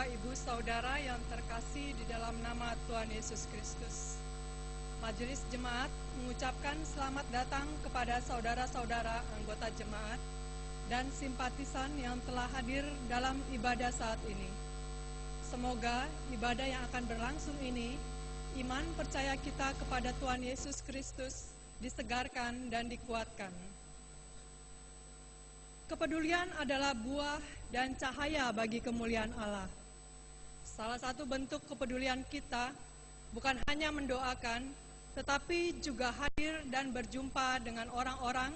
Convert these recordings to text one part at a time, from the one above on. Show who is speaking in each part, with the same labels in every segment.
Speaker 1: Bapak, Ibu, Saudara yang terkasih di dalam nama Tuhan Yesus Kristus. Majelis Jemaat mengucapkan selamat datang kepada saudara-saudara anggota jemaat dan simpatisan yang telah hadir dalam ibadah saat ini. Semoga ibadah yang akan berlangsung ini, iman percaya kita kepada Tuhan Yesus Kristus disegarkan dan dikuatkan. Kepedulian adalah buah dan cahaya bagi kemuliaan Allah. Salah satu bentuk kepedulian kita bukan hanya mendoakan, tetapi juga hadir dan berjumpa dengan orang-orang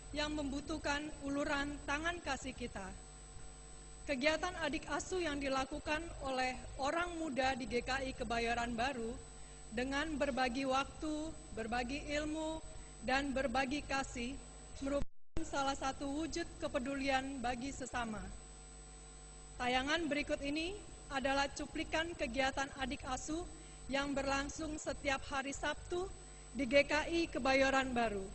Speaker 1: yang membutuhkan uluran tangan kasih kita. Kegiatan adik asuh yang dilakukan oleh orang muda di GKI Kebayoran Baru dengan berbagi waktu, berbagi ilmu, dan berbagi kasih merupakan salah satu wujud kepedulian bagi sesama. Tayangan berikut ini adalah cuplikan kegiatan adik asuh yang berlangsung setiap hari Sabtu di GKI Kebayoran Baru.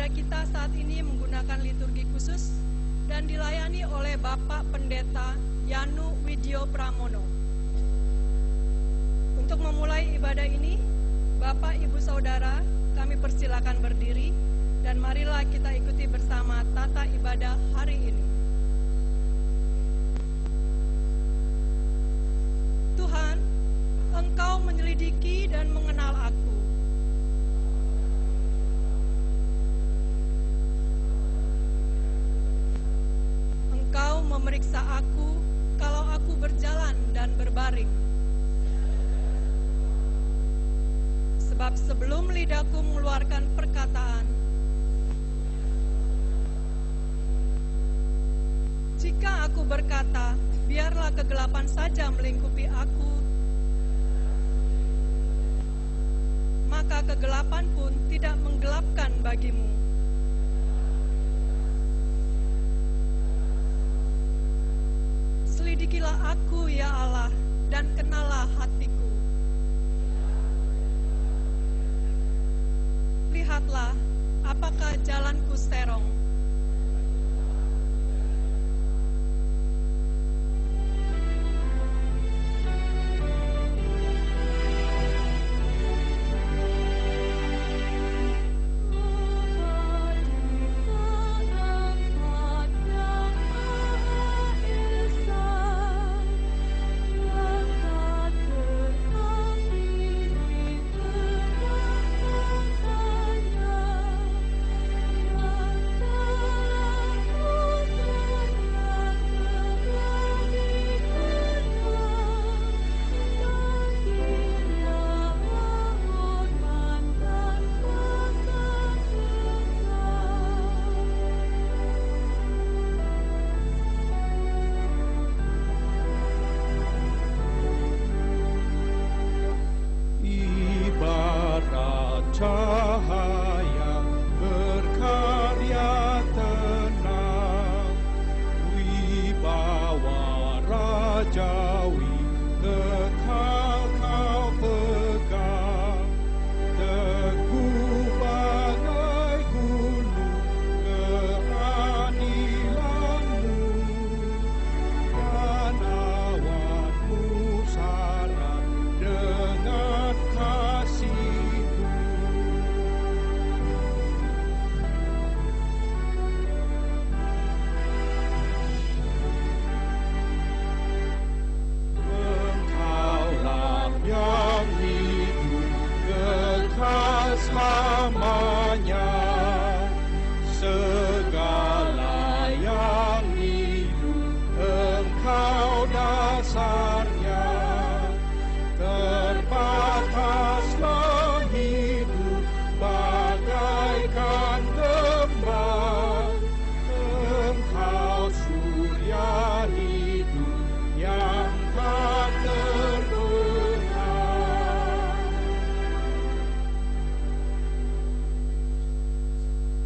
Speaker 1: ibadah kita saat ini menggunakan liturgi khusus dan dilayani oleh Bapak Pendeta Yanu Widyo Pramono. Untuk memulai ibadah ini, Bapak, Ibu, Saudara, kami persilakan berdiri dan marilah kita ikuti bersama tata ibadah hari ini. Tuhan, Engkau menyelidiki dan mengenal aku. Engkau memeriksa aku kalau aku berjalan dan berbaring. Sebab sebelum lidahku mengeluarkan perkataan, jika aku berkata, biarlah kegelapan saja melingkupi aku, maka kegelapan pun tidak menggelapkan bagimu. Selidikilah aku, ya Allah, dan kenalah hatiku. Lihatlah, apakah jalanku serong.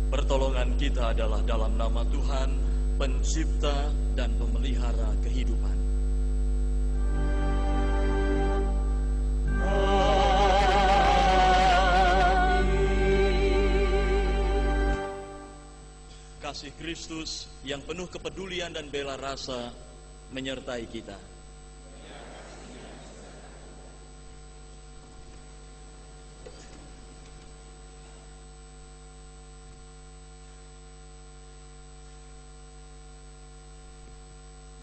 Speaker 2: Pertolongan kita adalah dalam nama Tuhan, Pencipta dan Pemelihara kehidupan. Kasih Kristus yang penuh kepedulian dan bela rasa menyertai kita.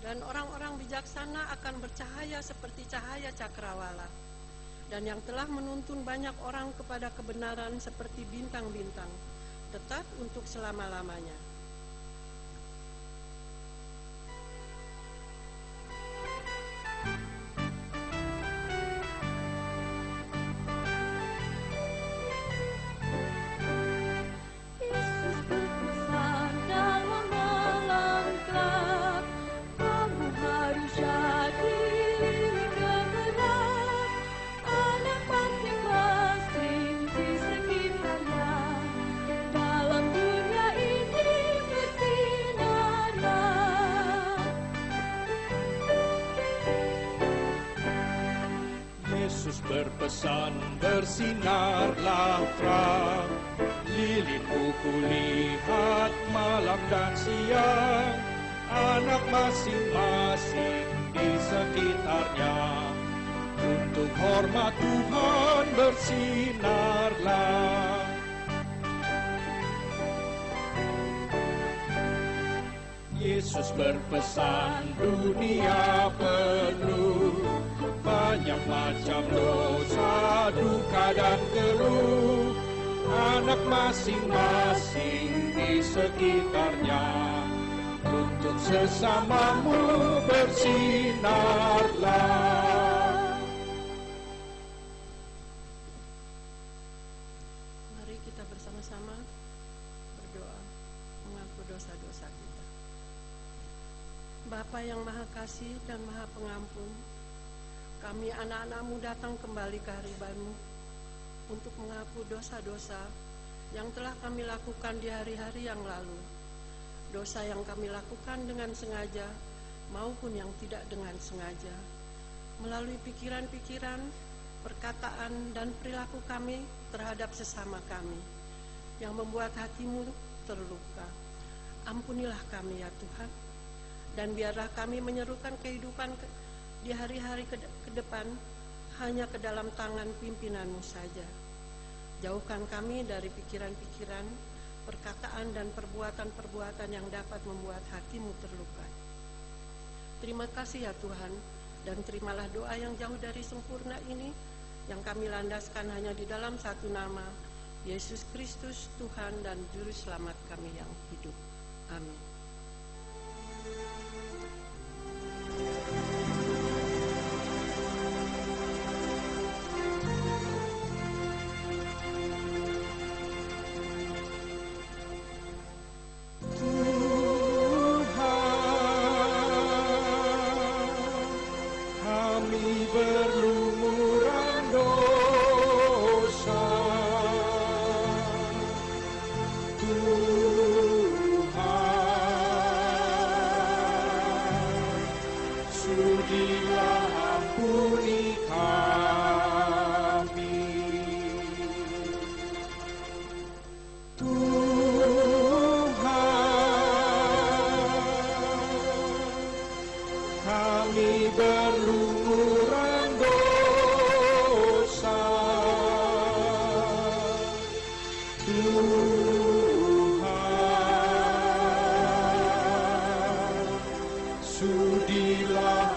Speaker 3: Dan orang-orang bijaksana akan bercahaya seperti cahaya cakrawala, dan yang telah menuntun banyak orang kepada kebenaran seperti bintang-bintang, tetap untuk selama-lamanya.
Speaker 4: Berpesan bersinarlah terang, Lilinku kulihat malam dan siang, anak masing-masing di sekitarnya. Untuk hormat Tuhan bersinarlah. Yesus berpesan, dunia penuh banyak macam dosa, duka dan keluh. Anak masing-masing di sekitarnya. Untuk sesamamu bersinarlah.
Speaker 3: Mari kita bersama-sama berdoa mengaku dosa-dosa kita. Bapa yang Maha Kasih dan Maha Pengampun, kami anak-anak-Mu datang kembali ke hadirat-Mu untuk mengaku dosa-dosa yang telah kami lakukan di hari-hari yang lalu. Dosa yang kami lakukan dengan sengaja maupun yang tidak dengan sengaja, melalui pikiran-pikiran, perkataan, dan perilaku kami terhadap sesama kami yang membuat hati-Mu terluka. Ampunilah kami ya Tuhan, dan biarlah kami menyerukan kehidupan di hari-hari ke depan hanya ke dalam tangan pimpinan-Mu saja. Jauhkan kami dari pikiran-pikiran, perkataan, dan perbuatan-perbuatan yang dapat membuat hati-Mu terluka. Terima kasih ya Tuhan, dan terimalah doa yang jauh dari sempurna ini yang kami landaskan hanya di dalam satu nama, Yesus Kristus, Tuhan dan Juru Selamat kami yang hidup. Amin.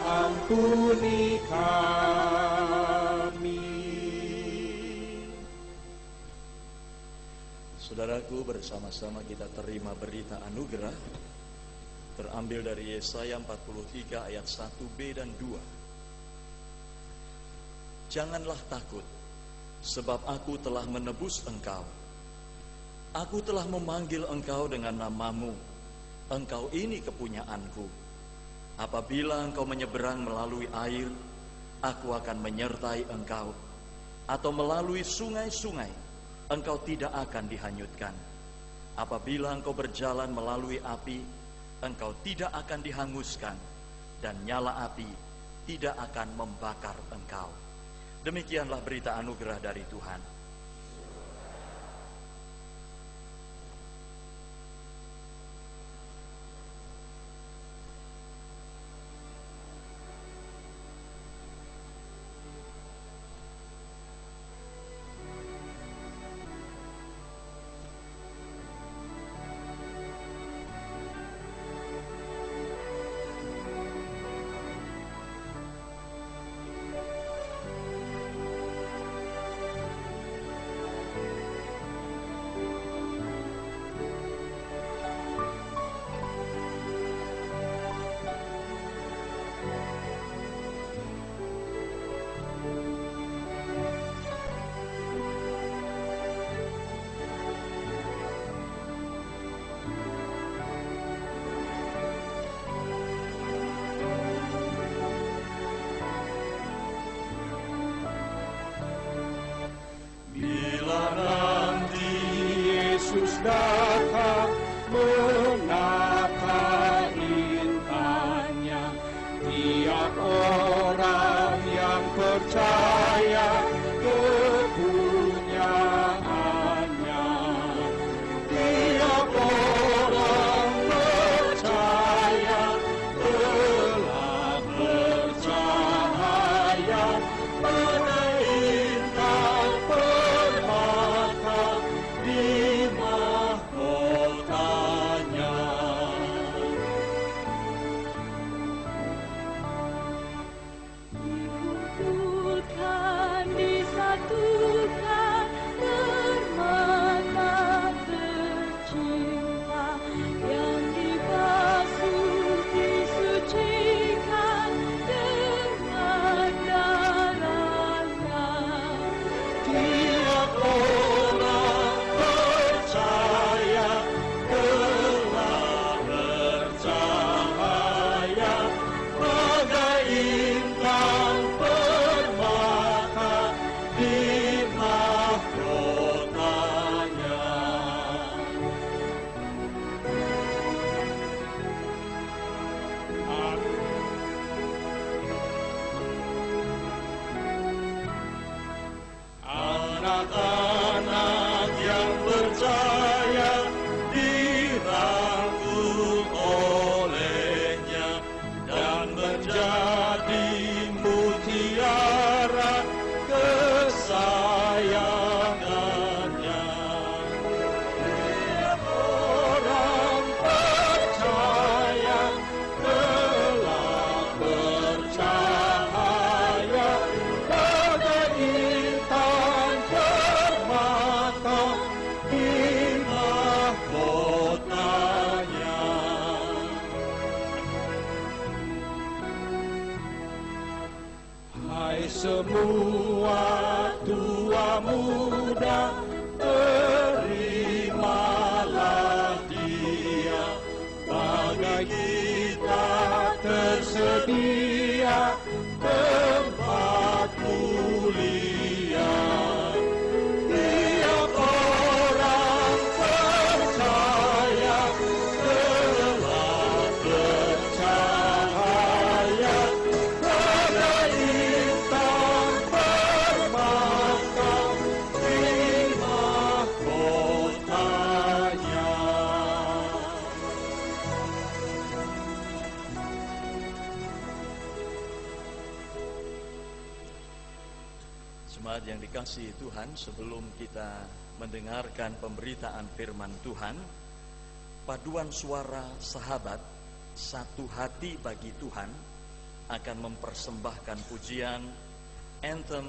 Speaker 4: Ampuni kami.
Speaker 2: Saudaraku, bersama-sama kita terima berita anugerah terambil dari Yesaya 43 ayat 1b dan 2. Janganlah takut, sebab aku telah menebus engkau. Aku telah memanggil engkau dengan namamu. Engkau ini kepunyaanku. Apabila engkau menyeberang melalui air, aku akan menyertai engkau. Atau melalui sungai-sungai, engkau tidak akan dihanyutkan. Apabila engkau berjalan melalui api, engkau tidak akan dihanguskan, dan nyala api tidak akan membakar engkau. Demikianlah berita anugerah dari Tuhan.
Speaker 4: semua tua muda, terimalah Dia. Bagai kita tersedia tempat mulia. Tiap orang percaya telah bercahaya pada intan permata di mahkotanya.
Speaker 2: Jemaat yang dikasihi Tuhan, sebelum kita mendengarkan pemberitaan firman Tuhan, paduan suara sahabat Satu Hati Bagi Tuhan akan mempersembahkan pujian Anthem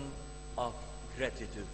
Speaker 2: of Gratitude.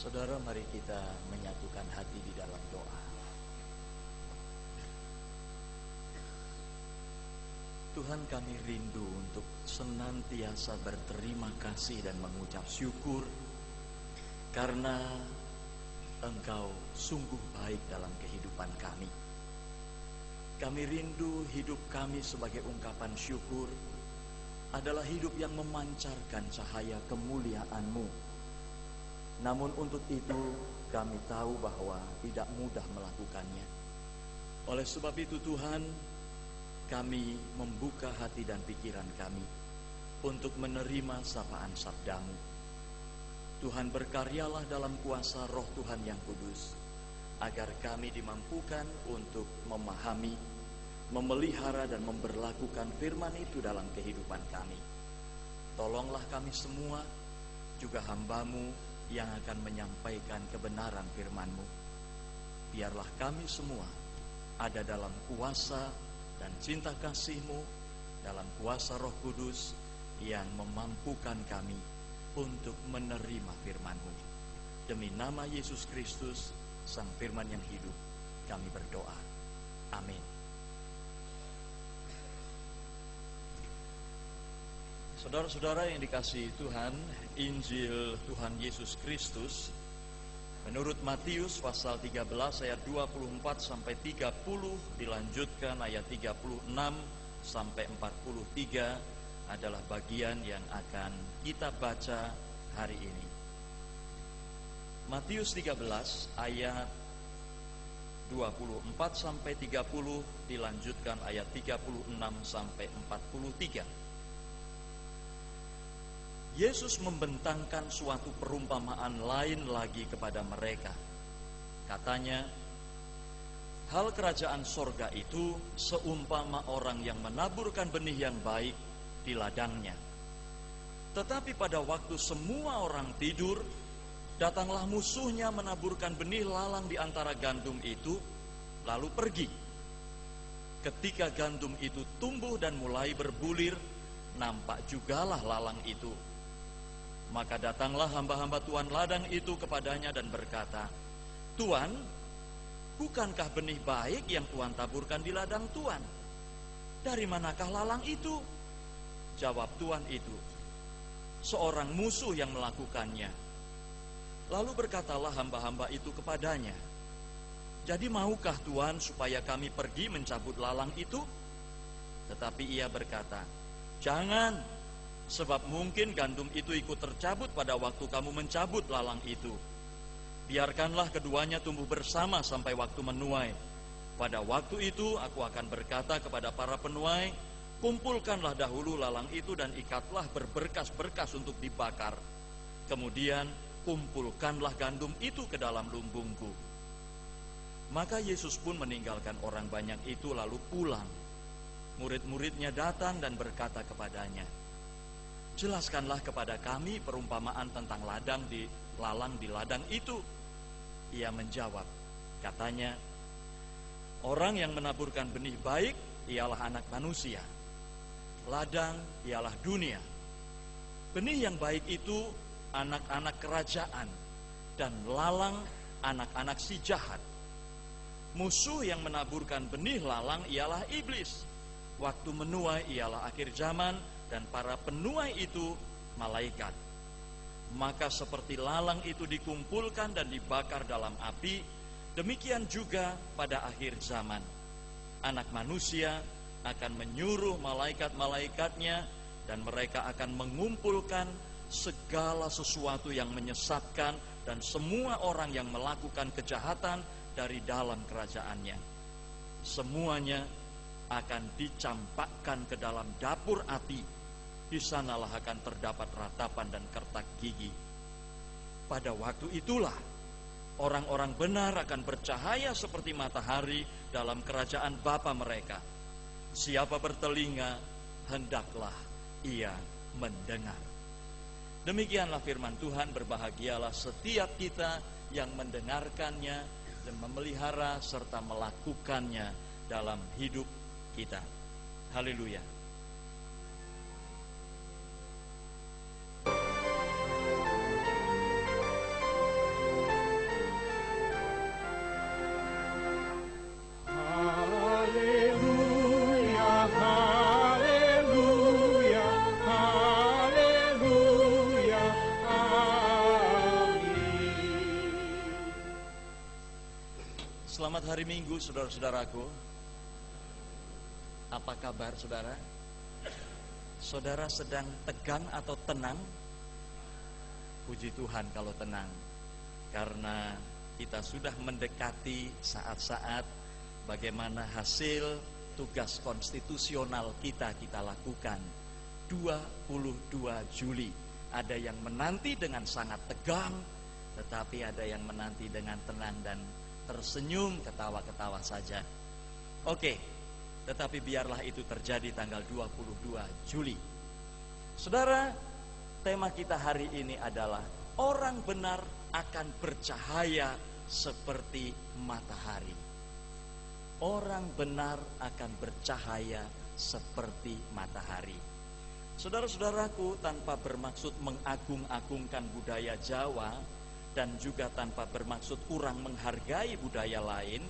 Speaker 2: Saudara, mari kita menyatukan hati di dalam doa. Tuhan, kami rindu untuk senantiasa berterima kasih dan mengucap syukur karena Engkau sungguh baik dalam kehidupan kami. Kami rindu hidup kami sebagai ungkapan syukur adalah hidup yang memancarkan cahaya kemuliaan-Mu. Namun untuk itu kami tahu bahwa tidak mudah melakukannya. Oleh sebab itu Tuhan, kami membuka hati dan pikiran kami untuk menerima sapaan sabda-Mu. Tuhan, berkaryalah dalam kuasa Roh Tuhan yang kudus, agar kami dimampukan untuk memahami, memelihara dan memberlakukan firman itu dalam kehidupan kami. Tolonglah kami semua, juga hamba-Mu yang akan menyampaikan kebenaran firman-Mu. Biarlah kami semua ada dalam kuasa dan cinta kasih-Mu, dalam kuasa Roh Kudus yang memampukan kami untuk menerima firman-Mu. Demi nama Yesus Kristus, Sang Firman yang hidup, kami berdoa. Amin. Saudara-saudara yang dikasihi Tuhan, Injil Tuhan Yesus Kristus menurut Matius pasal 13 ayat 24 sampai 30, dilanjutkan ayat 36 sampai 43 adalah bagian yang akan kita baca hari ini. Matius 13 ayat 24 sampai 30, dilanjutkan ayat 36 sampai 43. Yesus membentangkan suatu perumpamaan lain lagi kepada mereka. Katanya, hal kerajaan sorga itu seumpama orang yang menaburkan benih yang baik di ladangnya. Tetapi pada waktu semua orang tidur, datanglah musuhnya menaburkan benih lalang di antara gandum itu, lalu pergi. Ketika gandum itu tumbuh dan mulai berbulir, nampak jugalah lalang itu. Maka datanglah hamba-hamba Tuan ladang itu kepadanya dan berkata, Tuan, bukankah benih baik yang Tuan taburkan di ladang Tuan? Dari manakah lalang itu? Jawab Tuan itu, seorang musuh yang melakukannya. Lalu berkatalah hamba-hamba itu kepadanya, jadi maukah Tuan supaya kami pergi mencabut lalang itu? Tetapi ia berkata, jangan. Sebab mungkin gandum itu ikut tercabut pada waktu kamu mencabut lalang itu. Biarkanlah keduanya tumbuh bersama sampai waktu menuai. Pada waktu itu aku akan berkata kepada para penuai, kumpulkanlah dahulu lalang itu dan ikatlah berberkas-berkas untuk dibakar. Kemudian kumpulkanlah gandum itu ke dalam lumbungku. Maka Yesus pun meninggalkan orang banyak itu lalu pulang. Murid-muridnya datang dan berkata kepadanya, jelaskanlah kepada kami perumpamaan tentang lalang di ladang itu. Ia menjawab, katanya, orang yang menaburkan benih baik ialah anak manusia. Ladang ialah dunia. Benih yang baik itu anak-anak kerajaan, dan lalang anak-anak si jahat. Musuh yang menaburkan benih lalang ialah iblis. Waktu menuai ialah akhir zaman, dan para penuai itu malaikat. Maka seperti lalang itu dikumpulkan dan dibakar dalam api, demikian juga pada akhir zaman. Anak manusia akan menyuruh malaikat-malaikatnya, dan mereka akan mengumpulkan segala sesuatu yang menyesatkan dan semua orang yang melakukan kejahatan dari dalam kerajaannya. Semuanya akan dicampakkan ke dalam dapur api. Di sanalah akan terdapat ratapan dan kertak gigi. Pada waktu itulah orang-orang benar akan bercahaya seperti matahari dalam kerajaan Bapa mereka. Siapa bertelinga, hendaklah ia mendengar. Demikianlah firman Tuhan. Berbahagialah setiap kita yang mendengarkannya dan memelihara serta melakukannya dalam hidup kita. Haleluya. hari Minggu, saudara-saudaraku. Apa kabar saudara? Saudara sedang tegang atau tenang? Puji Tuhan kalau tenang, karena kita sudah mendekati saat-saat bagaimana hasil tugas konstitusional kita lakukan. 22 Juli. Ada yang menanti dengan sangat tegang, tetapi ada yang menanti dengan tenang dan tersenyum, ketawa-ketawa saja. Oke, tetapi biarlah itu terjadi tanggal 22 Juli. Saudara, tema kita hari ini adalah orang benar akan bercahaya seperti matahari. Orang benar akan bercahaya seperti matahari. Saudara-saudaraku, tanpa bermaksud mengagung-agungkan budaya Jawa dan juga tanpa bermaksud kurang menghargai budaya lain,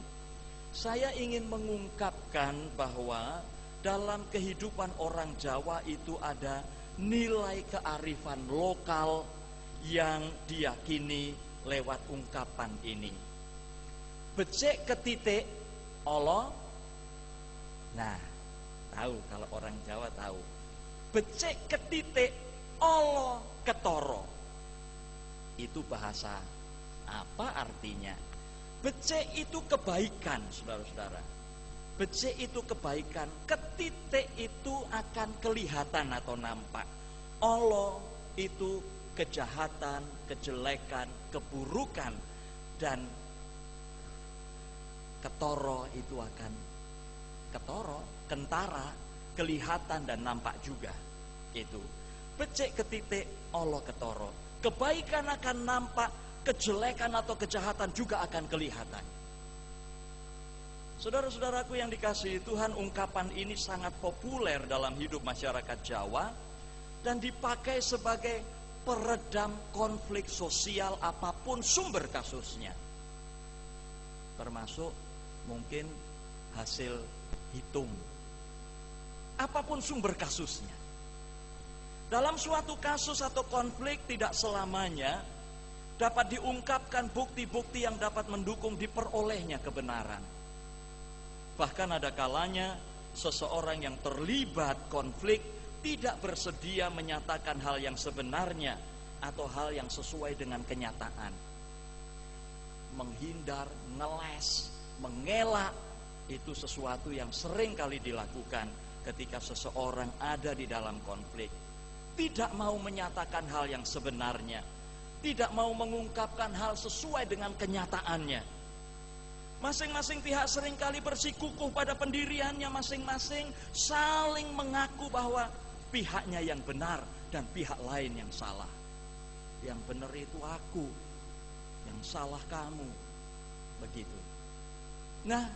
Speaker 2: saya ingin mengungkapkan bahwa dalam kehidupan orang Jawa itu ada nilai kearifan lokal yang diyakini lewat ungkapan ini. Becik ketitik olo. Nah, tahu kalau orang Jawa tahu. Becik ketitik olo ketoro. Itu bahasa apa artinya? Becik itu kebaikan, saudara-saudara. Becik itu kebaikan, ketitik itu akan kelihatan atau nampak. Olo itu kejahatan, kejelekan, keburukan, dan ketoro itu akan ketoro, kentara, kelihatan dan nampak juga. Itu becik ketitik olo ketoro. Kebaikan akan nampak, kejelekan atau kejahatan juga akan kelihatan. Saudara-saudaraku yang dikasihi Tuhan, ungkapan ini sangat populer dalam hidup masyarakat Jawa dan dipakai sebagai peredam konflik sosial apapun sumber kasusnya. Termasuk mungkin hasil hitung. Apapun sumber kasusnya. Dalam suatu kasus atau konflik tidak selamanya dapat diungkapkan bukti-bukti yang dapat mendukung diperolehnya kebenaran. Bahkan ada kalanya seseorang yang terlibat konflik tidak bersedia menyatakan hal yang sebenarnya atau hal yang sesuai dengan kenyataan. Menghindar, ngeles, mengelak, itu sesuatu yang sering kali dilakukan ketika seseorang ada di dalam konflik. Tidak mau menyatakan hal yang sebenarnya, tidak mau mengungkapkan hal sesuai dengan kenyataannya. Masing-masing pihak seringkali bersikukuh pada pendiriannya masing-masing, saling mengaku bahwa pihaknya yang benar dan pihak lain yang salah. Yang benar itu aku, yang salah kamu. Begitu. Nah,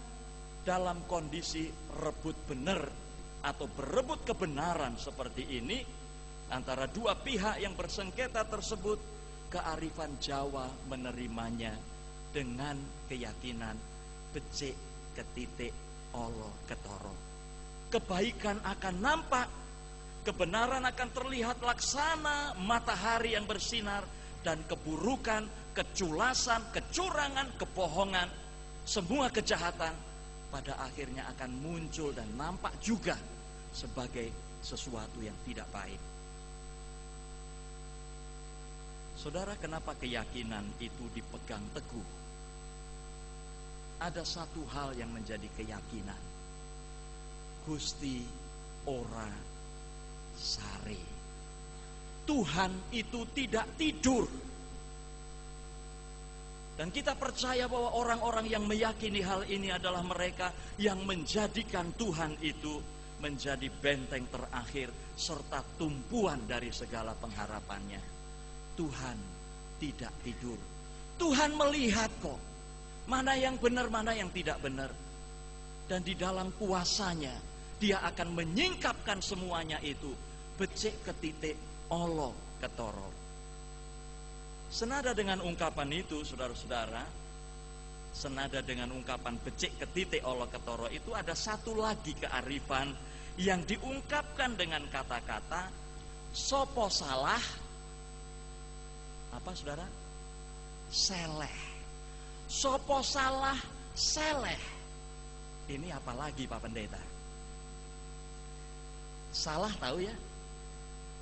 Speaker 2: dalam kondisi rebut benar atau berebut kebenaran seperti ini, antara dua pihak yang bersengketa tersebut, kearifan Jawa menerimanya dengan keyakinan becik ketitik olo ketoro. Kebaikan akan nampak, kebenaran akan terlihat laksana matahari yang bersinar, dan keburukan, keculasan, kecurangan, kebohongan, semua kejahatan pada akhirnya akan muncul dan nampak juga sebagai sesuatu yang tidak baik. Saudara, kenapa keyakinan itu dipegang teguh? Ada satu hal yang menjadi keyakinan. Gusti ora sare. Tuhan itu tidak tidur. Dan kita percaya bahwa orang-orang yang meyakini hal ini adalah mereka yang menjadikan Tuhan itu menjadi benteng terakhir serta tumpuan dari segala pengharapannya. Tuhan tidak tidur. Tuhan melihat kok mana yang benar, mana yang tidak benar. Dan di dalam kuasanya Dia akan menyingkapkan semuanya itu. Becik ketitik olo ketoro. Senada dengan ungkapan itu, saudara-saudara, senada dengan ungkapan becik ketitik olo ketoro itu ada satu lagi kearifan yang diungkapkan dengan kata-kata sopo salah. Apa saudara? Seleh. Sopo salah seleh. Ini apalagi Pak Pendeta? Salah tahu ya?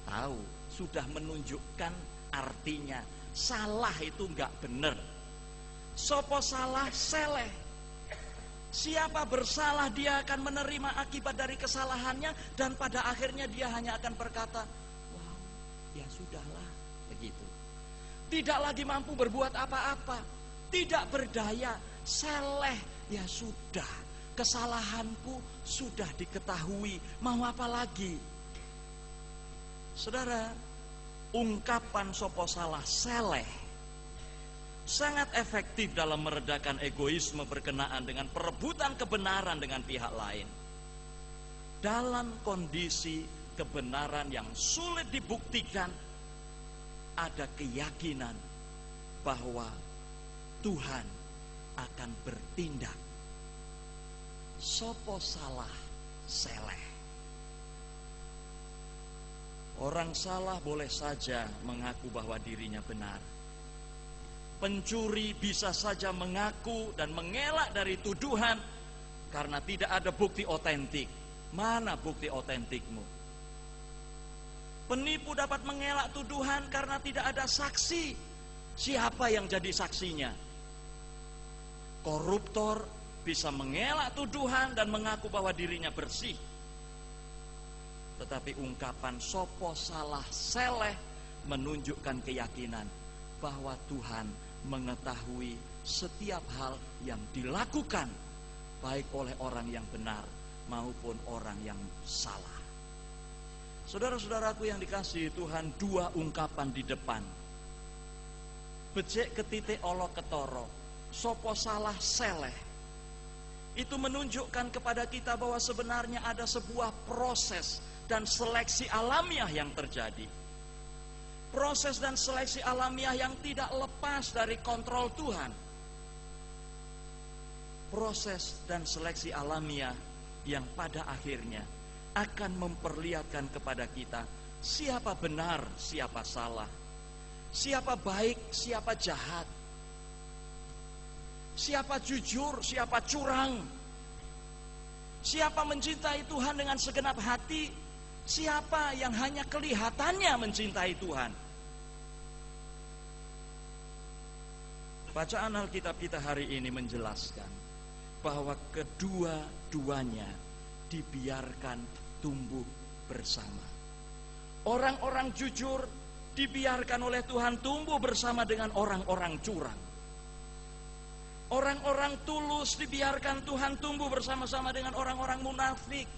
Speaker 2: Tahu, sudah menunjukkan artinya. Salah itu enggak benar. Sopo salah seleh. Siapa bersalah dia akan menerima akibat dari kesalahannya, dan pada akhirnya dia hanya akan berkata, wow, ya sudahlah, begitu. Tidak lagi mampu berbuat apa-apa, tidak berdaya, seleh, ya sudah, kesalahanku sudah diketahui, mau apa lagi? Saudara, ungkapan sopo salah seleh sangat efektif dalam meredakan egoisme berkenaan dengan perebutan kebenaran dengan pihak lain. Dalam kondisi kebenaran yang sulit dibuktikan, ada keyakinan bahwa Tuhan akan bertindak. Sopo salah seleh. Orang salah boleh saja mengaku bahwa dirinya benar. Pencuri bisa saja mengaku dan mengelak dari tuduhan karena tidak ada bukti otentik. Mana bukti otentikmu? Penipu dapat mengelak tuduhan karena tidak ada saksi. Siapa yang jadi saksinya? Koruptor bisa mengelak tuduhan dan mengaku bahwa dirinya bersih. Tetapi ungkapan sopo salah seleh menunjukkan keyakinan bahwa Tuhan mengetahui setiap hal yang dilakukan, baik oleh orang yang benar maupun orang yang salah. Saudara-saudaraku yang dikasihi Tuhan, dua ungkapan di depan. Becik ketite olo ketoro, sopo salah seleh. Itu menunjukkan kepada kita bahwa sebenarnya ada sebuah proses dan seleksi alamiah yang terjadi. Proses dan seleksi alamiah yang tidak lepas dari kontrol Tuhan. Proses dan seleksi alamiah yang pada akhirnya akan memperlihatkan kepada kita siapa benar, siapa salah, siapa baik, siapa jahat, siapa jujur, siapa curang, siapa mencintai Tuhan dengan segenap hati, siapa yang hanya kelihatannya mencintai Tuhan. Bacaan Alkitab kita hari ini menjelaskan bahwa kedua-duanya dibiarkan tumbuh bersama. Orang-orang jujur dibiarkan oleh Tuhan tumbuh bersama dengan orang-orang curang. Orang-orang tulus dibiarkan Tuhan tumbuh bersama-sama dengan orang-orang munafik.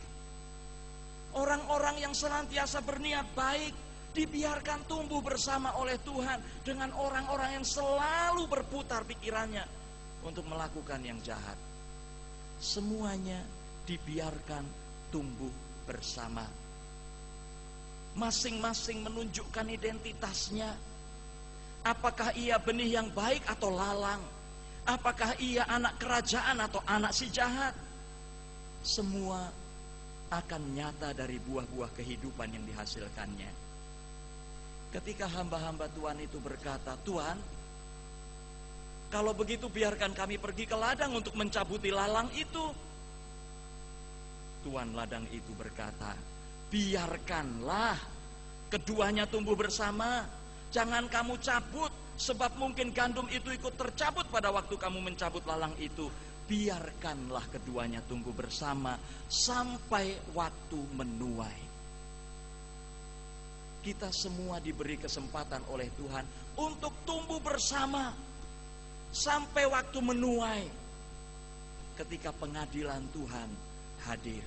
Speaker 2: Orang-orang yang senantiasa berniat baik dibiarkan tumbuh bersama oleh Tuhan dengan orang-orang yang selalu berputar pikirannya untuk melakukan yang jahat. Semuanya dibiarkan tumbuh bersama. Masing-masing menunjukkan identitasnya. Apakah ia benih yang baik atau lalang? Apakah ia anak kerajaan atau anak si jahat? Semua akan nyata dari buah-buah kehidupan yang dihasilkannya. Ketika hamba-hamba Tuhan itu berkata, Tuhan, kalau begitu biarkan kami pergi ke ladang untuk mencabuti lalang itu. Tuan ladang itu berkata, biarkanlah keduanya tumbuh bersama. Jangan kamu cabut, sebab mungkin gandum itu ikut tercabut pada waktu kamu mencabut lalang itu. Biarkanlah keduanya tumbuh bersama sampai waktu menuai. Kita semua diberi kesempatan oleh Tuhan untuk tumbuh bersama sampai waktu menuai, ketika pengadilan Tuhan hadir.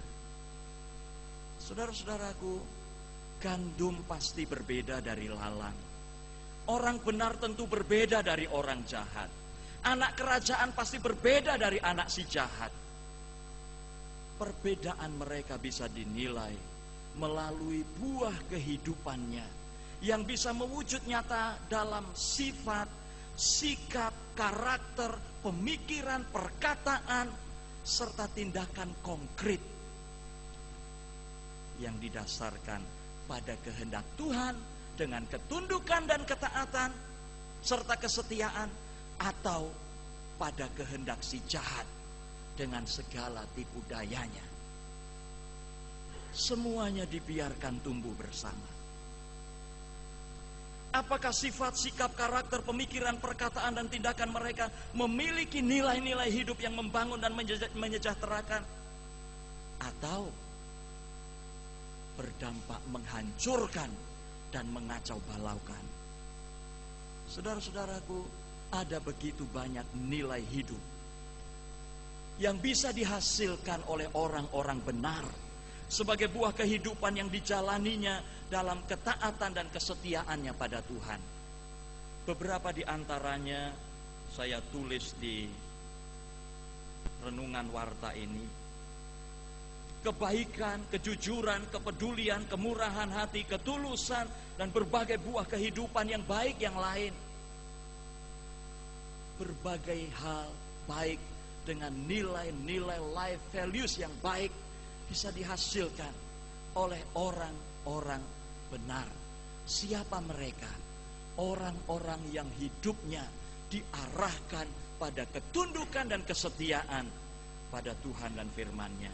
Speaker 2: Saudara-saudaraku, gandum pasti berbeda dari lalang. Orang benar tentu berbeda dari orang jahat. Anak kerajaan pasti berbeda dari anak si jahat. Perbedaan mereka bisa dinilai melalui buah kehidupannya yang bisa mewujud nyata dalam sifat, sikap, karakter, pemikiran, perkataan, serta tindakan konkret yang didasarkan pada kehendak Tuhan dengan ketundukan dan ketaatan serta kesetiaan, atau pada kehendak si jahat dengan segala tipu dayanya. Semuanya dibiarkan tumbuh bersama. Apakah sifat, sikap, karakter, pemikiran, perkataan, dan tindakan mereka memiliki nilai-nilai hidup yang membangun dan menyejahterakan? Atau berdampak menghancurkan dan mengacau balaukan? Saudara-saudaraku, ada begitu banyak nilai hidup yang bisa dihasilkan oleh orang-orang benar sebagai buah kehidupan yang dijalaninya dalam ketaatan dan kesetiaannya pada Tuhan. Beberapa di antaranya saya tulis di renungan warta ini. Kebaikan, kejujuran, kepedulian, kemurahan hati, ketulusan, dan berbagai buah kehidupan yang baik yang lain. Berbagai hal baik dengan nilai-nilai life values yang baik bisa dihasilkan oleh orang-orang benar. Siapa mereka? Orang-orang yang hidupnya diarahkan pada ketundukan dan kesetiaan pada Tuhan dan firman-Nya.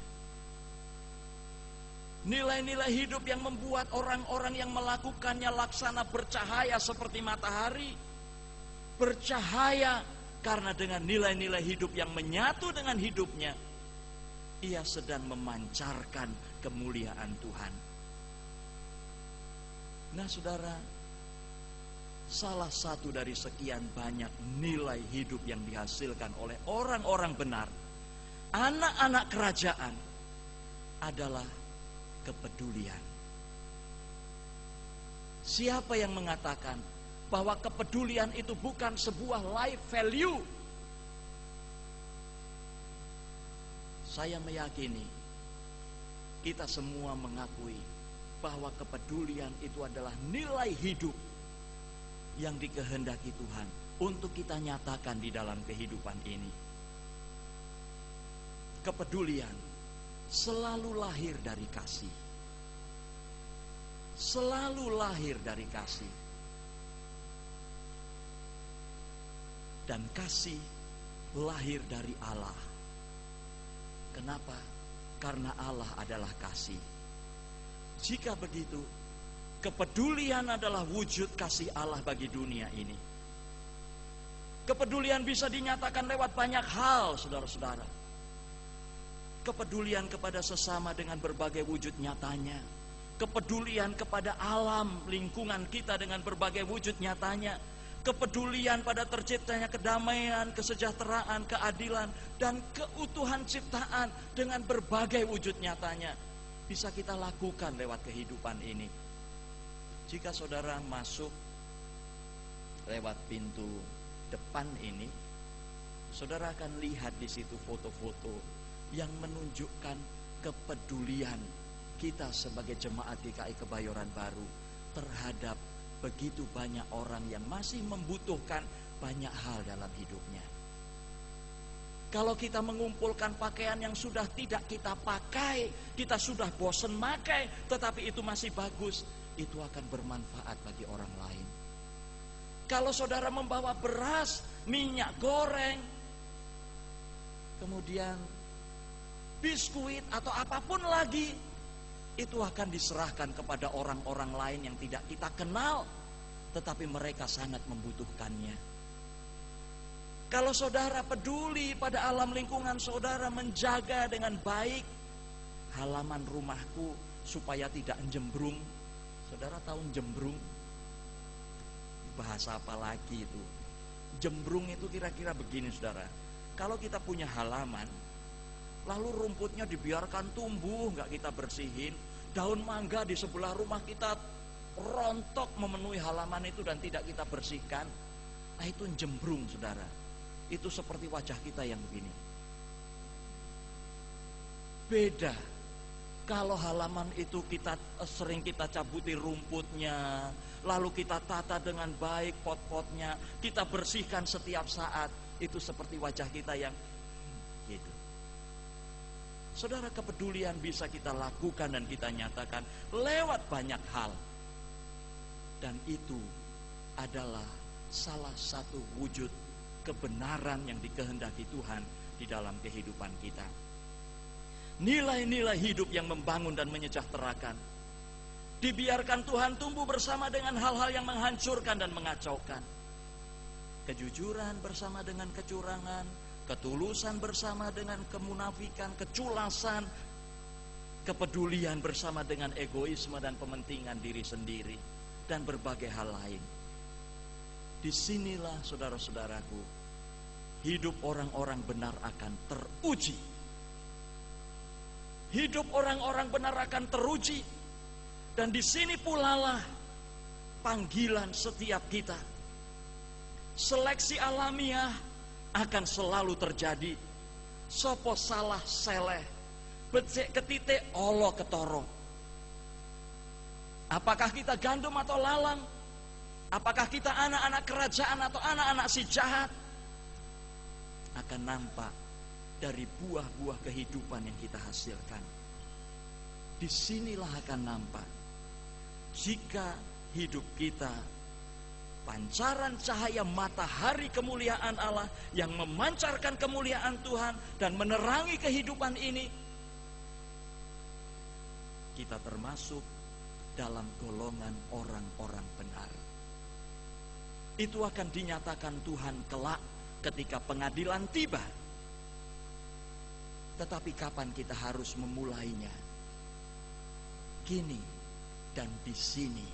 Speaker 2: Nilai-nilai hidup yang membuat orang-orang yang melakukannya laksana bercahaya seperti matahari. Bercahaya karena dengan nilai-nilai hidup yang menyatu dengan hidupnya, ia sedang memancarkan kemuliaan Tuhan. Nah saudara, salah satu dari sekian banyak nilai hidup yang dihasilkan oleh orang-orang benar, anak-anak kerajaan, adalah kepedulian. Siapa yang mengatakan bahwa kepedulian itu bukan sebuah life value? Saya meyakini kita semua mengakui bahwa kepedulian itu adalah nilai hidup yang dikehendaki Tuhan untuk kita nyatakan di dalam kehidupan ini. Kepedulian selalu lahir dari kasih. Selalu lahir dari kasih. Dan kasih lahir dari Allah. Kenapa? Karena Allah adalah kasih. Jika begitu, kepedulian adalah wujud kasih Allah bagi dunia ini. Kepedulian bisa dinyatakan lewat banyak hal, saudara-saudara. Kepedulian kepada sesama dengan berbagai wujud nyatanya. Kepedulian kepada alam lingkungan kita dengan berbagai wujud nyatanya. Kepedulian pada terciptanya kedamaian, kesejahteraan, keadilan, dan keutuhan ciptaan dengan berbagai wujud nyatanya bisa kita lakukan lewat kehidupan ini. Jika saudara masuk lewat pintu depan ini, saudara akan lihat di situ foto-foto yang menunjukkan kepedulian kita sebagai jemaat GKI Kebayoran Baru terhadap begitu banyak orang yang masih membutuhkan banyak hal dalam hidupnya. Kalau kita mengumpulkan pakaian yang sudah tidak kita pakai, kita sudah bosan pakai, tetapi itu masih bagus, itu akan bermanfaat bagi orang lain. Kalau saudara membawa beras, minyak goreng, kemudian biskuit atau apapun lagi, itu akan diserahkan kepada orang-orang lain yang tidak kita kenal, tetapi mereka sangat membutuhkannya. Kalau saudara peduli pada alam lingkungan saudara, menjaga dengan baik halaman rumahku supaya tidak jembrung. Saudara tahu jembrung? Bahasa apa lagi itu? Jembrung itu kira-kira begini saudara. Kalau kita punya halaman, lalu rumputnya dibiarkan tumbuh, nggak kita bersihin, daun mangga di sebelah rumah kita rontok memenuhi halaman itu dan tidak kita bersihkan, nah itu jembrung saudara. Itu seperti wajah kita yang begini. Beda kalau halaman itu sering kita cabuti rumputnya, lalu kita tata dengan baik pot-potnya, kita bersihkan setiap saat, itu seperti wajah kita yang gitu. Saudara, kepedulian bisa kita lakukan dan kita nyatakan lewat banyak hal. Dan itu adalah salah satu wujud kebenaran yang dikehendaki Tuhan di di dalam kehidupan kita. Nilai-nilai hidup yang membangun dan menyejahterakan dibiarkan Tuhan tumbuh bersama dengan hal-hal yang menghancurkan dan mengacaukan. Kejujuran bersama dengan kecurangan, ketulusan bersama dengan kemunafikan, keculasan, kepedulian bersama dengan egoisme dan pementingan diri sendiri, dan berbagai hal lain. Disinilah saudara-saudaraku, hidup orang-orang benar akan teruji. Hidup orang-orang benar akan teruji. Dan di sini pula lah panggilan setiap kita. Seleksi alamiah akan selalu terjadi. Sopo salah seleh, becek ketite olo ketoro. Apakah kita gandum atau lalang? Apakah kita anak-anak kerajaan atau anak-anak si jahat? Akan nampak dari buah-buah kehidupan yang kita hasilkan. Disinilah akan nampak jika hidup kita pancaran cahaya matahari kemuliaan Allah yang memancarkan kemuliaan Tuhan dan menerangi kehidupan ini, kita termasuk dalam golongan orang-orang benar. Itu akan dinyatakan Tuhan kelak ketika pengadilan tiba. Tetapi kapan kita harus memulainya? Kini dan di sini.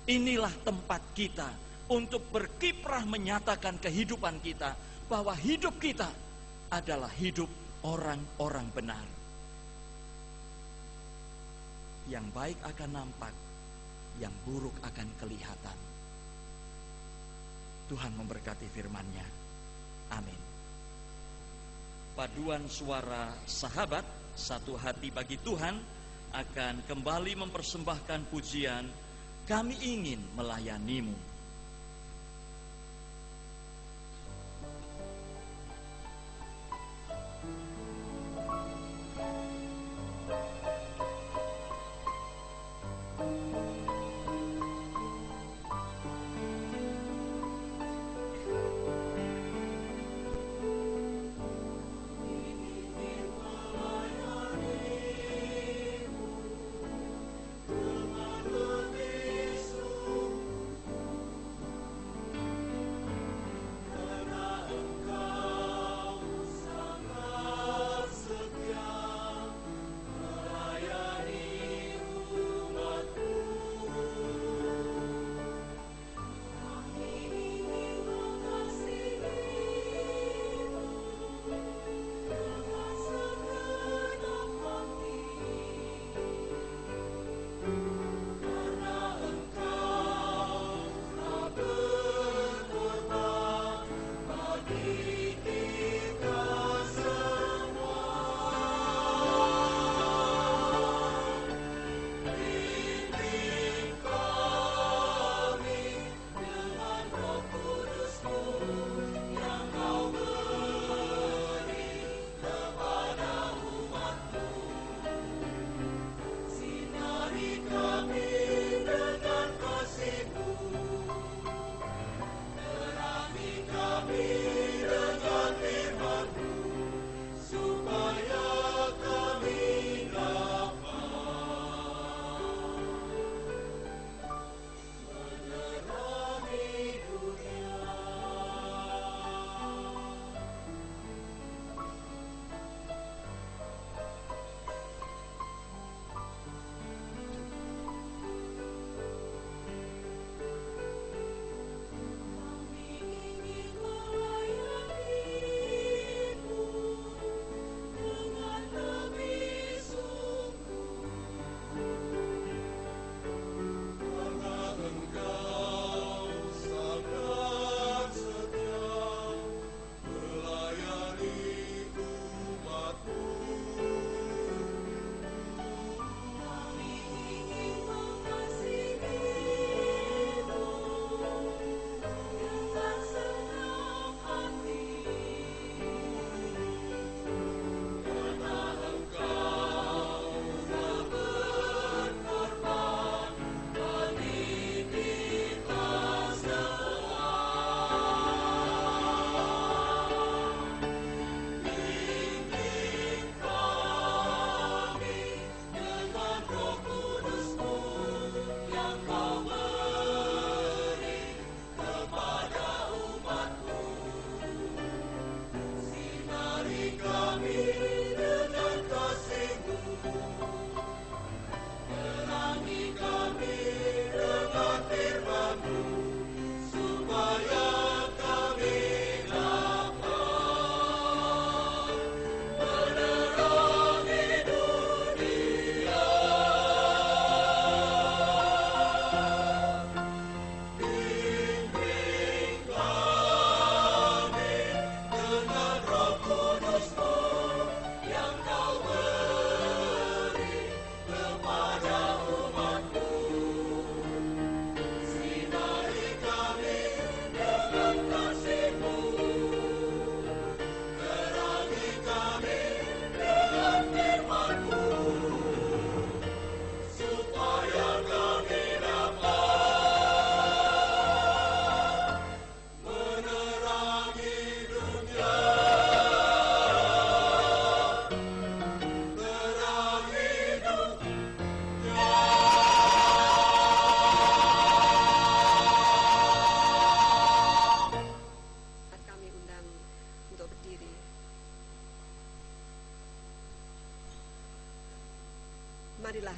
Speaker 2: Inilah tempat kita untuk berkiprah menyatakan kehidupan kita, bahwa hidup kita adalah hidup orang-orang benar. Yang baik akan nampak, yang buruk akan kelihatan. Tuhan memberkati firman-Nya. Amin. Paduan suara sahabat, satu hati bagi Tuhan, akan kembali mempersembahkan pujian, Kami Ingin Melayani-Mu.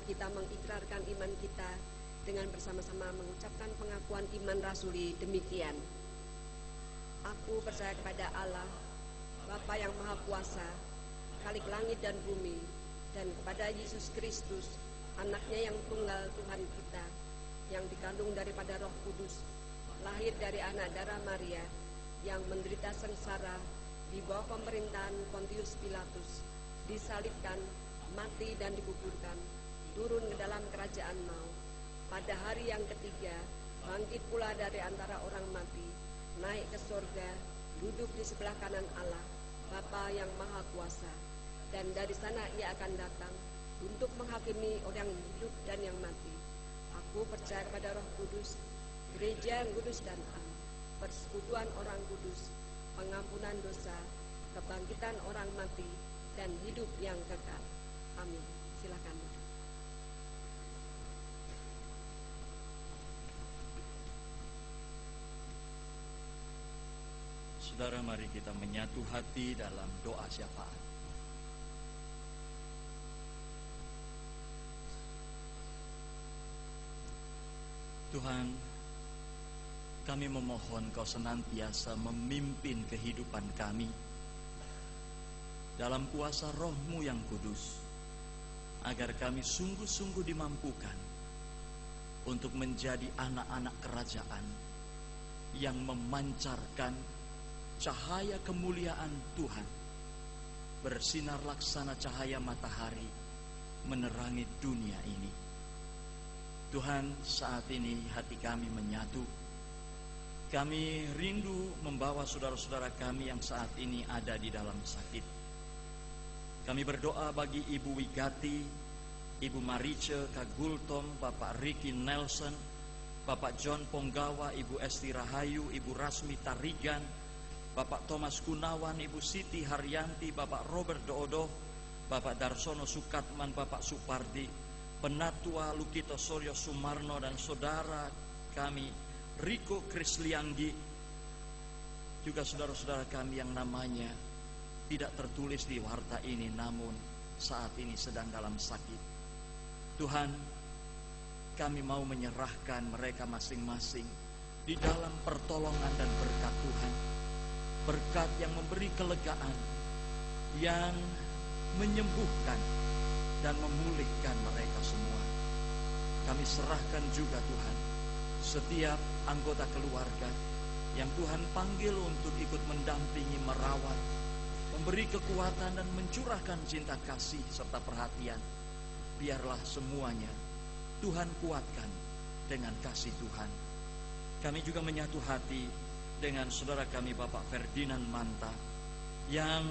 Speaker 3: kita mengikrarkan iman kita dengan bersama-sama mengucapkan pengakuan iman rasuli demikian. Aku percaya kepada Allah, Bapa yang Maha Kuasa, Khalik langit dan bumi, dan kepada Yesus Kristus, anaknya yang tunggal Tuhan kita, yang dikandung daripada Roh Kudus, lahir dari anak darah Maria, yang menderita sengsara di bawah pemerintahan Pontius Pilatus, disalibkan, mati dan dikuburkan, turun ke dalam kerajaan maut. Pada hari yang ketiga, bangkit pula dari antara orang mati, naik ke sorga, duduk di sebelah kanan Allah, Bapa yang Maha Kuasa. Dan dari sana ia akan datang untuk menghakimi orang hidup dan yang mati. Aku percaya kepada Roh Kudus, gereja yang kudus dan am, persekutuan orang kudus, pengampunan dosa, kebangkitan orang mati, dan hidup yang kekal. Amin. Silakan duduk.
Speaker 2: Saudara, mari kita menyatu hati dalam doa syafaat. Tuhan, kami memohon Kau senantiasa memimpin kehidupan kami dalam kuasa Roh-Mu yang kudus, agar kami sungguh-sungguh dimampukan untuk menjadi anak-anak kerajaan yang memancarkan cahaya kemuliaan Tuhan, bersinar laksana cahaya matahari menerangi dunia ini. Tuhan, saat ini hati kami menyatu. Kami rindu membawa saudara-saudara kami yang saat ini ada di dalam sakit. Kami berdoa bagi Ibu Wigati, Ibu Marice Kagultom, Bapak Ricky Nelson, Bapak John Ponggawa, Ibu Esti Rahayu, Ibu Rasmi Tarigan, Bapak Thomas Gunawan, Ibu Siti Haryanti, Bapak Robert Doodo, Bapak Darsono Sukatman, Bapak Supardi, Penatua Lukito Suryo Sumarno, dan saudara kami Riko Krislianggi, juga saudara-saudara kami yang namanya tidak tertulis di warta ini namun saat ini sedang dalam sakit. Tuhan, kami mau menyerahkan mereka masing-masing di dalam pertolongan dan berkat Tuhan. Berkat yang memberi kelegaan, yang menyembuhkan dan memulihkan mereka semua. Kami serahkan juga Tuhan setiap anggota keluarga yang Tuhan panggil untuk ikut mendampingi, merawat, memberi kekuatan dan mencurahkan cinta kasih serta perhatian. Biarlah semuanya Tuhan kuatkan dengan kasih Tuhan. Kami juga menyatu hati dengan saudara kami Bapak Ferdinand Manta, yang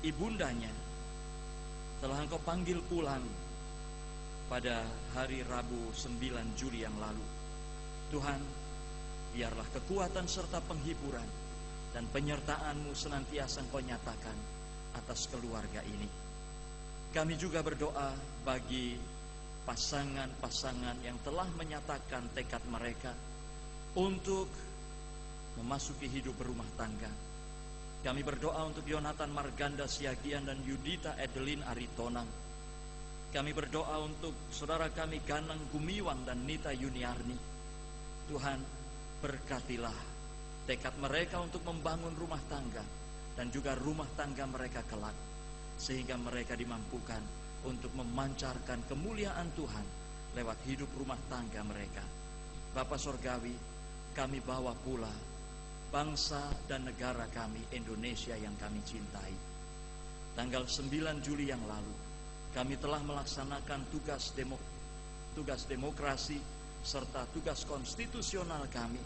Speaker 2: ibundanya telah Engkau panggil pulang pada hari Rabu 9 Juli yang lalu. Tuhan, biarlah kekuatan serta penghiburan dan penyertaan-Mu senantiasa Engkau nyatakan atas keluarga ini. Kami juga berdoa bagi pasangan-pasangan yang telah menyatakan tekad mereka untuk memasuki hidup berumah tangga. Kami berdoa untuk Yonatan Marganda Siagian dan Yudita Edelin Aritonang. Kami berdoa untuk saudara kami Ganang Gumiwang dan Nita Yuniarni. Tuhan, berkatilah tekad mereka untuk membangun rumah tangga dan juga rumah tangga mereka kelak, sehingga mereka dimampukan untuk memancarkan kemuliaan Tuhan lewat hidup rumah tangga mereka. Bapa Sorgawi, kami bawa pula bangsa dan negara kami Indonesia yang kami cintai. Tanggal 9 Juli yang lalu kami telah melaksanakan tugas demokrasi serta tugas konstitusional kami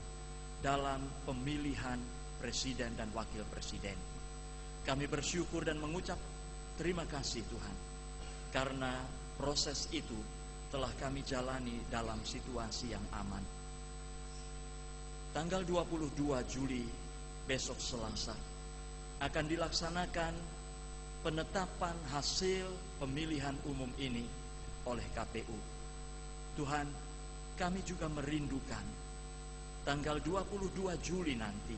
Speaker 2: dalam pemilihan presiden dan wakil presiden. Kami bersyukur dan mengucap terima kasih Tuhan, karena proses itu telah kami jalani dalam situasi yang aman. Tanggal 22 Juli besok Selasa akan dilaksanakan penetapan hasil pemilihan umum ini oleh KPU. Tuhan, kami juga merindukan tanggal 22 Juli nanti,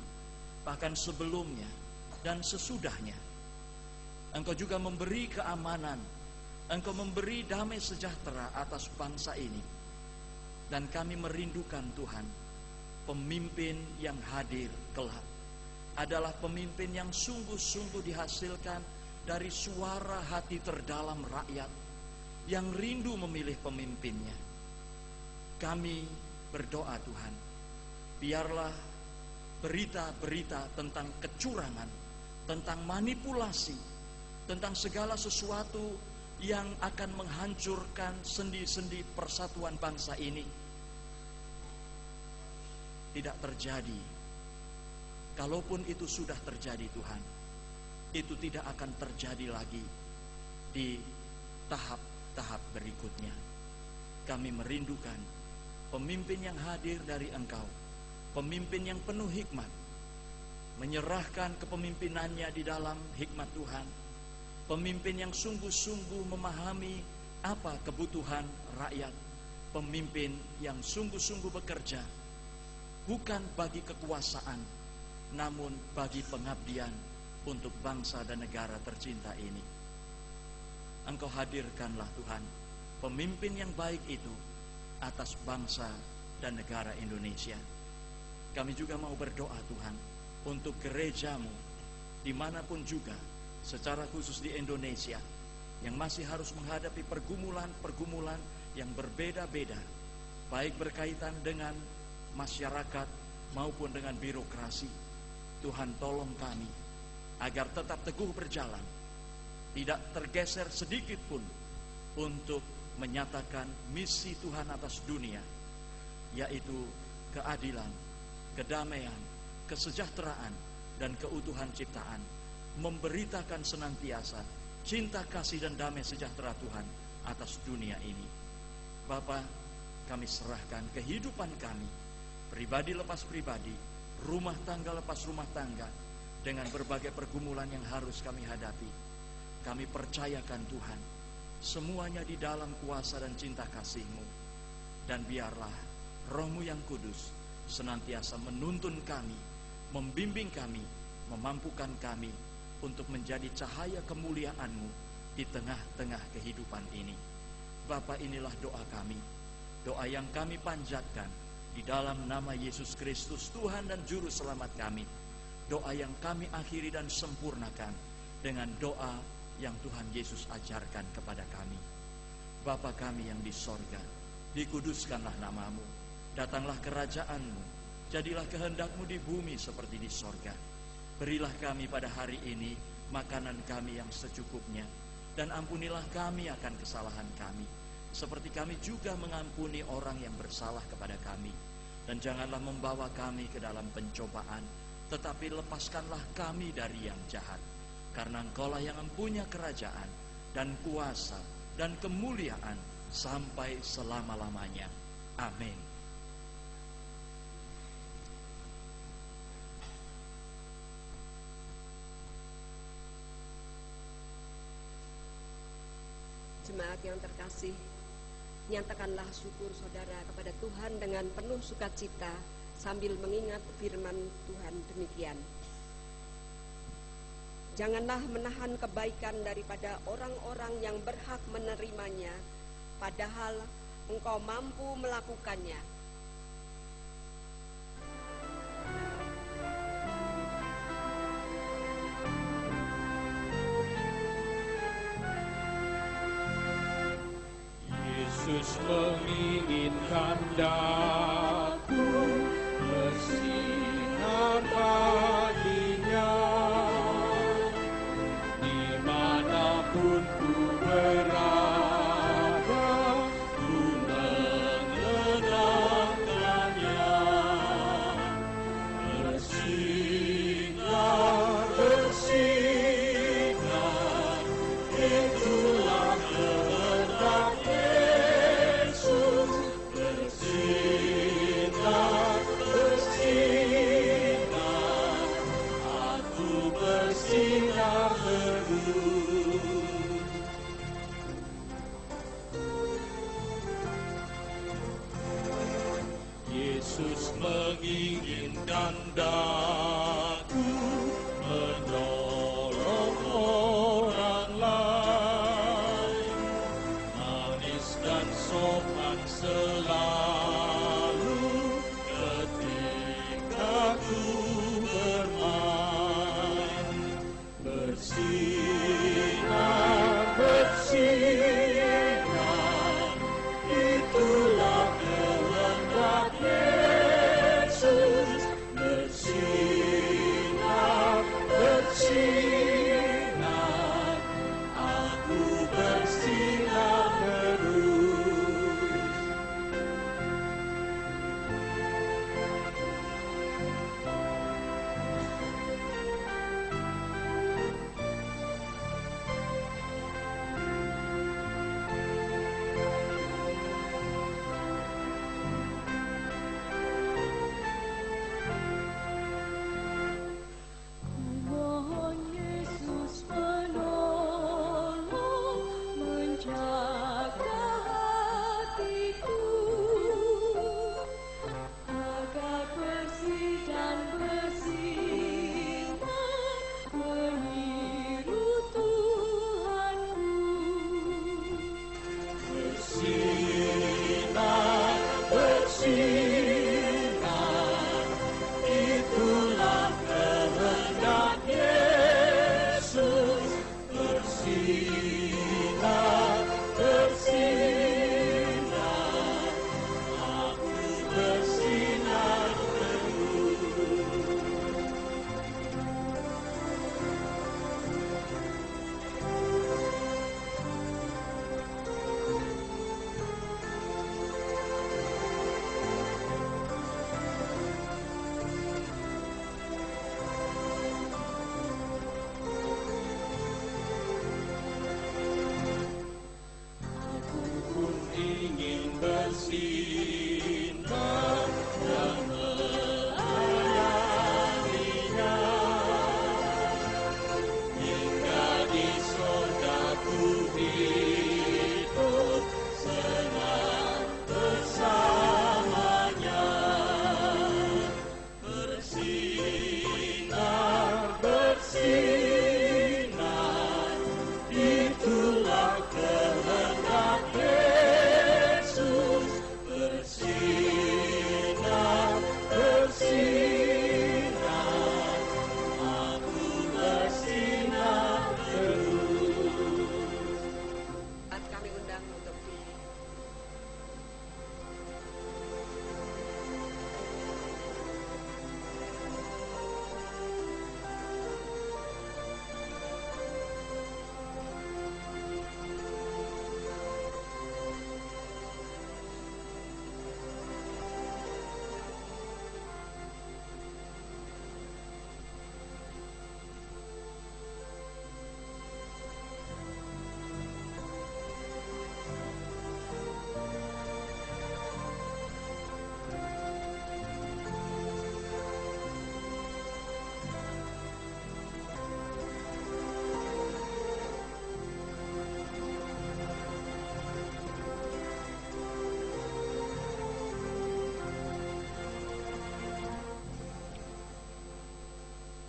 Speaker 2: bahkan sebelumnya dan sesudahnya, Engkau juga memberi keamanan Engkau memberi damai sejahtera atas bangsa ini. Dan kami merindukan Tuhan, pemimpin yang hadir kelak adalah pemimpin yang sungguh-sungguh dihasilkan dari suara hati terdalam rakyat yang rindu memilih pemimpinnya. Kami berdoa Tuhan, biarlah berita-berita tentang kecurangan, tentang manipulasi, tentang segala sesuatu yang akan menghancurkan sendi-sendi persatuan bangsa ini tidak terjadi. Kalaupun itu sudah terjadi Tuhan, itu tidak akan terjadi lagi di tahap-tahap berikutnya. Kami merindukan pemimpin yang hadir dari Engkau, pemimpin yang penuh hikmat, menyerahkan kepemimpinannya di dalam hikmat Tuhan, pemimpin yang sungguh-sungguh memahami apa kebutuhan rakyat, pemimpin yang sungguh-sungguh bekerja bukan bagi kekuasaan, namun bagi pengabdian untuk bangsa dan negara tercinta ini. Engkau hadirkanlah Tuhan pemimpin yang baik itu atas bangsa dan negara Indonesia. Kami juga mau berdoa Tuhan untuk gerejamu dimanapun juga, secara khusus di Indonesia, yang masih harus menghadapi pergumulan-pergumulan yang berbeda-beda, baik berkaitan dengan masyarakat maupun dengan birokrasi. Tuhan tolong kami agar tetap teguh berjalan, tidak tergeser sedikit pun untuk menyatakan misi Tuhan atas dunia, yaitu keadilan, kedamaian, kesejahteraan, dan keutuhan ciptaan. Memberitakan senantiasa cinta kasih dan damai sejahtera Tuhan atas dunia ini. Bapa, kami serahkan kehidupan kami, pribadi lepas pribadi, rumah tangga lepas rumah tangga, dengan berbagai pergumulan yang harus kami hadapi. Kami percayakan Tuhan, semuanya di dalam kuasa dan cinta kasih-Mu. Dan biarlah Roh-Mu yang kudus senantiasa menuntun kami, membimbing kami, memampukan kami untuk menjadi cahaya kemuliaan-Mu di tengah-tengah kehidupan ini. Bapa, inilah doa kami, doa yang kami panjatkan di dalam nama Yesus Kristus, Tuhan dan Juru Selamat kami. Doa yang kami akhiri dan sempurnakan dengan doa yang Tuhan Yesus ajarkan kepada kami. Bapa kami yang di sorga, dikuduskanlah nama-Mu, datanglah kerajaan-Mu, jadilah kehendak-Mu di bumi seperti di sorga. Berilah kami pada hari ini makanan kami yang secukupnya, dan ampunilah kami akan kesalahan kami, seperti kami juga mengampuni orang yang bersalah kepada kami. Dan janganlah membawa kami ke dalam pencobaan, tetapi lepaskanlah kami dari yang jahat. Karena Engkaulah yang mempunyai kerajaan dan kuasa dan kemuliaan sampai selama-lamanya. Amin.
Speaker 5: Jemaat yang terkasih, nyatakanlah syukur saudara kepada Tuhan dengan penuh sukacita sambil mengingat firman Tuhan demikian. Janganlah menahan kebaikan daripada orang-orang yang berhak menerimanya, padahal engkau mampu melakukannya.
Speaker 4: Yesus menginginkan daku bersinar baginya, dimanapun ku berada, ku mengenangkannya. Bersinar, bersinar, itulah kehendak Yesus. Bersinar, bersinar, aku bersinar terus. Yesus menginginkan daku menolong orang lain, bersinar, itulah kehendak Yesus. Bersinar, bersinar, aku bersinar terus. Aku pun ingin bersinar dan melayaninya, hingga di sorga ku hidup senang bersamanya. Bersinar, bersinar, itulah kehendak Yesus. Bersinar, bersinar, aku bersinar terus.
Speaker 5: Saat kami undang untuk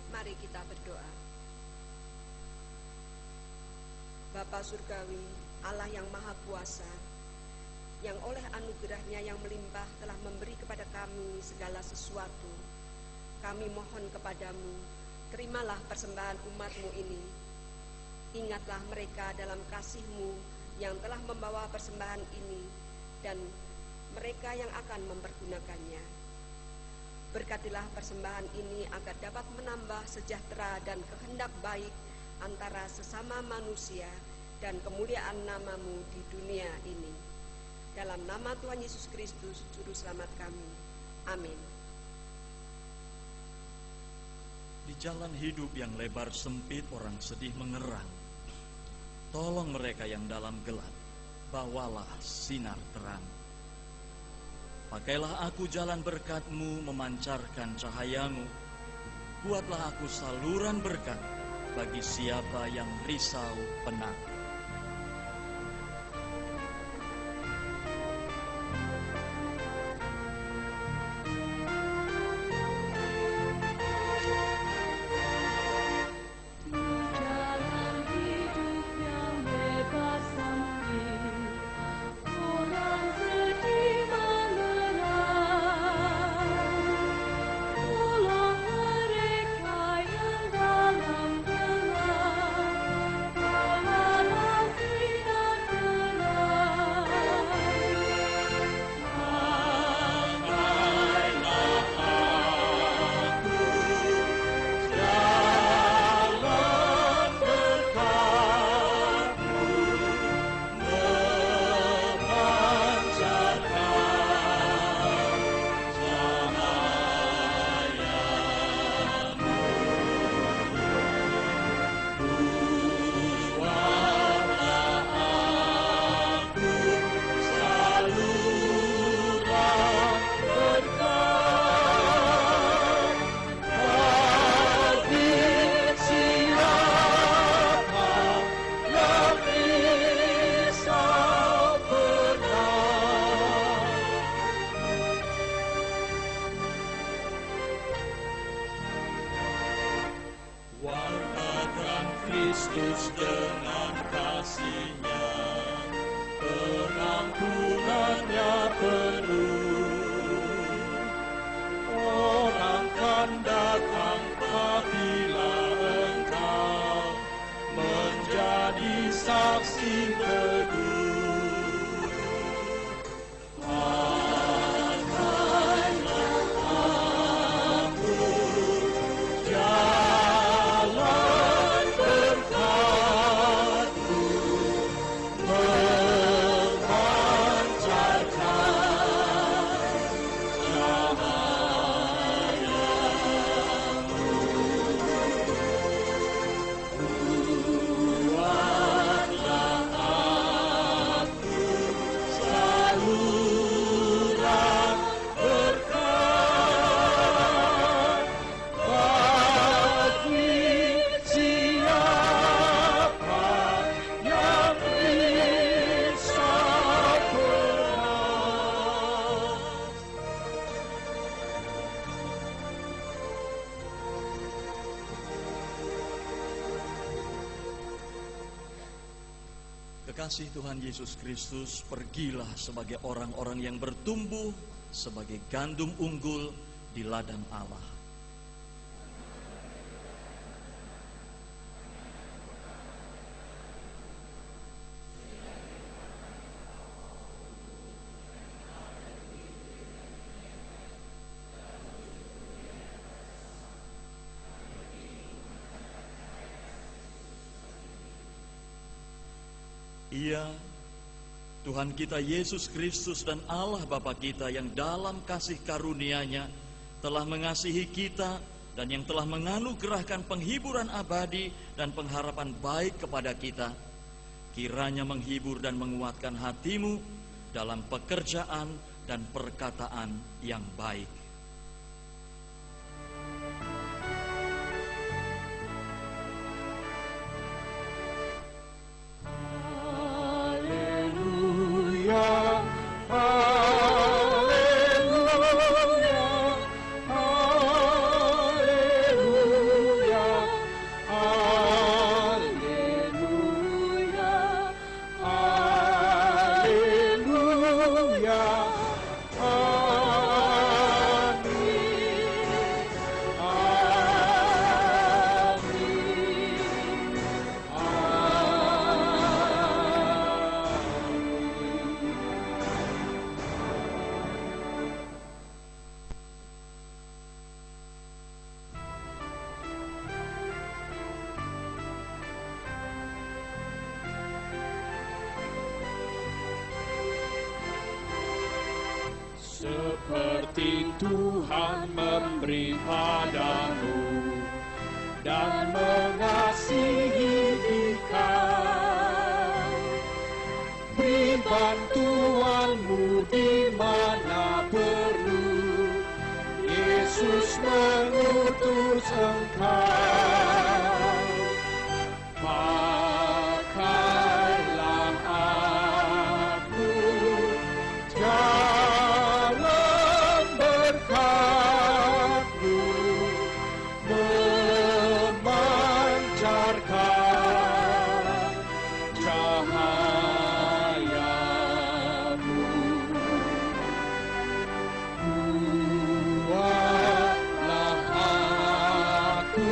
Speaker 5: mari kita berdoa. Bapa Surgawi, Allah yang Maha Kuasa, yang oleh anugerahnya yang melimpah telah memberi kepada kami segala sesuatu, kami mohon kepadamu, terimalah persembahan umat-Mu ini. Ingatlah mereka dalam kasih-Mu yang telah membawa persembahan ini, dan mereka yang akan mempergunakannya. Berkatilah persembahan ini agar dapat menambah sejahtera dan kehendak baik antara sesama manusia dan kemuliaan nama-Mu di dunia ini. Dalam nama Tuhan Yesus Kristus, Juru Selamat kami. Amin.
Speaker 2: Di jalan hidup yang lebar sempit orang sedih mengerang. Tolong mereka yang dalam gelap, bawalah sinar terang. Pakailah aku jalan berkat-Mu memancarkan cahayamu. Buatlah aku saluran berkat bagi siapa yang risau penat.
Speaker 4: Kristus dengan kasih-Nya, pengampunannya penuh,
Speaker 2: kasih Tuhan Yesus Kristus, pergilah sebagai orang-orang yang bertumbuh sebagai gandum unggul di ladang Allah. Ia, Tuhan kita Yesus Kristus dan Allah Bapa kita yang dalam kasih karunia-Nya telah mengasihi kita dan yang telah menganugerahkan penghiburan abadi dan pengharapan baik kepada kita, kiranya menghibur dan menguatkan hatimu dalam pekerjaan dan perkataan yang baik.
Speaker 4: Seperti Tuhan memberi padamu dan mengasihi engkau, beri bantuanmu di mana perlu. Yesus mengutus engkau, pakailah aku dalam berkat-Mu, memancarkan cahaya-Mu. Buatlah aku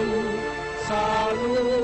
Speaker 4: selalu